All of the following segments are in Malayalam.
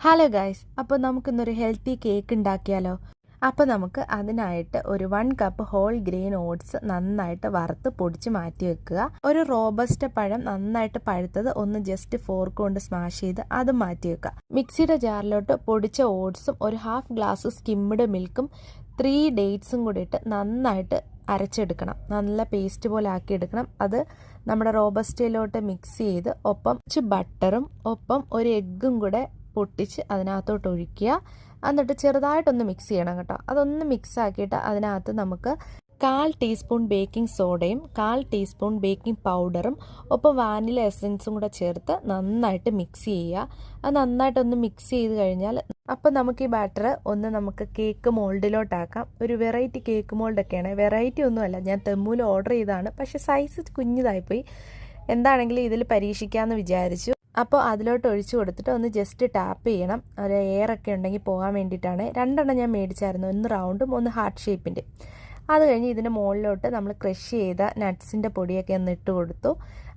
ഹലോ ഗൈസ്, അപ്പോൾ നമുക്കിന്നൊരു ഹെൽത്തി കേക്ക് ഉണ്ടാക്കിയാലോ? അപ്പോൾ നമുക്ക് അതിനായിട്ട് ഒരു 1 കപ്പ് ഹോൾ ഗ്രെയിൻ ഓട്സ് നന്നായിട്ട് വറുത്ത് പൊടിച്ച് മാറ്റി വെക്കുക. ഒരു റോബസ്റ്റ പഴം നന്നായിട്ട് പഴുത്തത് ഒന്ന് ജസ്റ്റ് ഫോർക്ക് കൊണ്ട് സ്മാഷ് ചെയ്ത് അത് മാറ്റി വെക്കുക. മിക്സിയുടെ ജാറിലോട്ട് പൊടിച്ച ഓട്സും ഒരു ഹാഫ് ഗ്ലാസ് സ്കിംഡ് മിൽക്കും 3 ഡേറ്റ്സും കൂടി ഇട്ട് നന്നായിട്ട് അരച്ചെടുക്കണം. നല്ല പേസ്റ്റ് പോലെ ആക്കിയെടുക്കണം. അത് നമ്മുടെ റോബസ്റ്റയിലോട്ട് മിക്സ് ചെയ്ത് ഒപ്പം ബട്ടറും ഒപ്പം ഒരു എഗ്ഗും കൂടെ പൊട്ടിച്ച് അതിനകത്തോട്ട് ഒഴിക്കുക. എന്നിട്ട് ചെറുതായിട്ടൊന്ന് മിക്സ് ചെയ്യണം കേട്ടോ. അതൊന്ന് മിക്സ് ആക്കിയിട്ട് അതിനകത്ത് നമുക്ക് 1/4 ടീസ്പൂൺ ബേക്കിംഗ് സോഡയും 1/4 ടീസ്പൂൺ ബേക്കിംഗ് പൗഡറും ഒപ്പം വാനില എസൻസും കൂടെ ചേർത്ത് നന്നായിട്ട് മിക്സ് ചെയ്യുക. അത് നന്നായിട്ടൊന്ന് മിക്സ് ചെയ്ത് കഴിഞ്ഞാൽ അപ്പോൾ നമുക്ക് ഈ ബാറ്റർ നമുക്ക് കേക്ക് മോൾഡിലോട്ടാക്കാം. ഒരു വെറൈറ്റി കേക്ക് മോൾഡൊക്കെയാണ്. വെറൈറ്റി ഒന്നുമല്ല, ഞാൻ തെമ്മൂല് ഓർഡർ ചെയ്തതാണ്. പക്ഷേ സൈസ് കുഞ്ഞിതായിപ്പോയി. എന്താണെങ്കിലും ഇതിൽ പരീക്ഷിക്കാമെന്ന് വിചാരിച്ചു. അപ്പോൾ അതിലോട്ട് ഒഴിച്ചു കൊടുത്തിട്ട് ഒന്ന് ജസ്റ്റ് ടാപ്പ് ചെയ്യണം. ഒരു എയറൊക്കെ ഉണ്ടെങ്കിൽ പോകാൻ വേണ്ടിയിട്ടാണ്. 2 എണ്ണം ഞാൻ മേടിച്ചായിരുന്നു, ഒന്ന് റൗണ്ടും ഒന്ന് ഹാർട്ട് ഷേപ്പിൻ്റെ. അത് കഴിഞ്ഞ് ഇതിൻ്റെ മുകളിലോട്ട് നമ്മൾ ക്രഷ് ചെയ്ത നട്ട്സിൻ്റെ പൊടിയൊക്കെ ഒന്ന് ഇട്ട് കൊടുത്തു.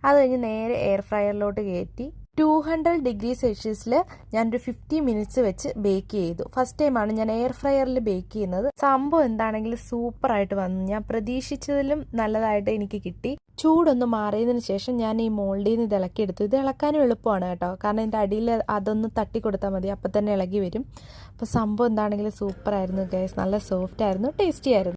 അത് കഴിഞ്ഞ് നേരെ എയർ ഫ്രയറിലോട്ട് കയറ്റി 200 ഡിഗ്രി സെൽഷ്യസിൽ ഞാനൊരു 50 മിനിറ്റ്സ് വെച്ച് ബേക്ക് ചെയ്തു. ഫസ്റ്റ് ടൈമാണ് ഞാൻ എയർ ഫ്രയറിൽ ബേക്ക് ചെയ്യുന്നത്. സംഭവം എന്താണെങ്കിലും സൂപ്പറായിട്ട് വന്നു. ഞാൻ പ്രതീക്ഷിച്ചതിലും നല്ലതായിട്ട് എനിക്ക് കിട്ടി. ചൂടൊന്ന് മാറിയതിന് ശേഷം ഞാൻ ഈ മോൾഡിൽ നിന്ന് ഇത് ഇളക്കിയെടുത്തു. ഇത് ഇളക്കാനും എളുപ്പമാണ് കേട്ടോ, കാരണം ഇതിൻ്റെ അടിയിൽ അതൊന്ന് തട്ടി കൊടുത്താൽ മതി, അപ്പം തന്നെ ഇളകി വരും. അപ്പോൾ സംഭവം എന്താണെങ്കിലും സൂപ്പറായിരുന്നു ഗൈസ്. നല്ല സോഫ്റ്റ് ആയിരുന്നു, ടേസ്റ്റി ആയിരുന്നു.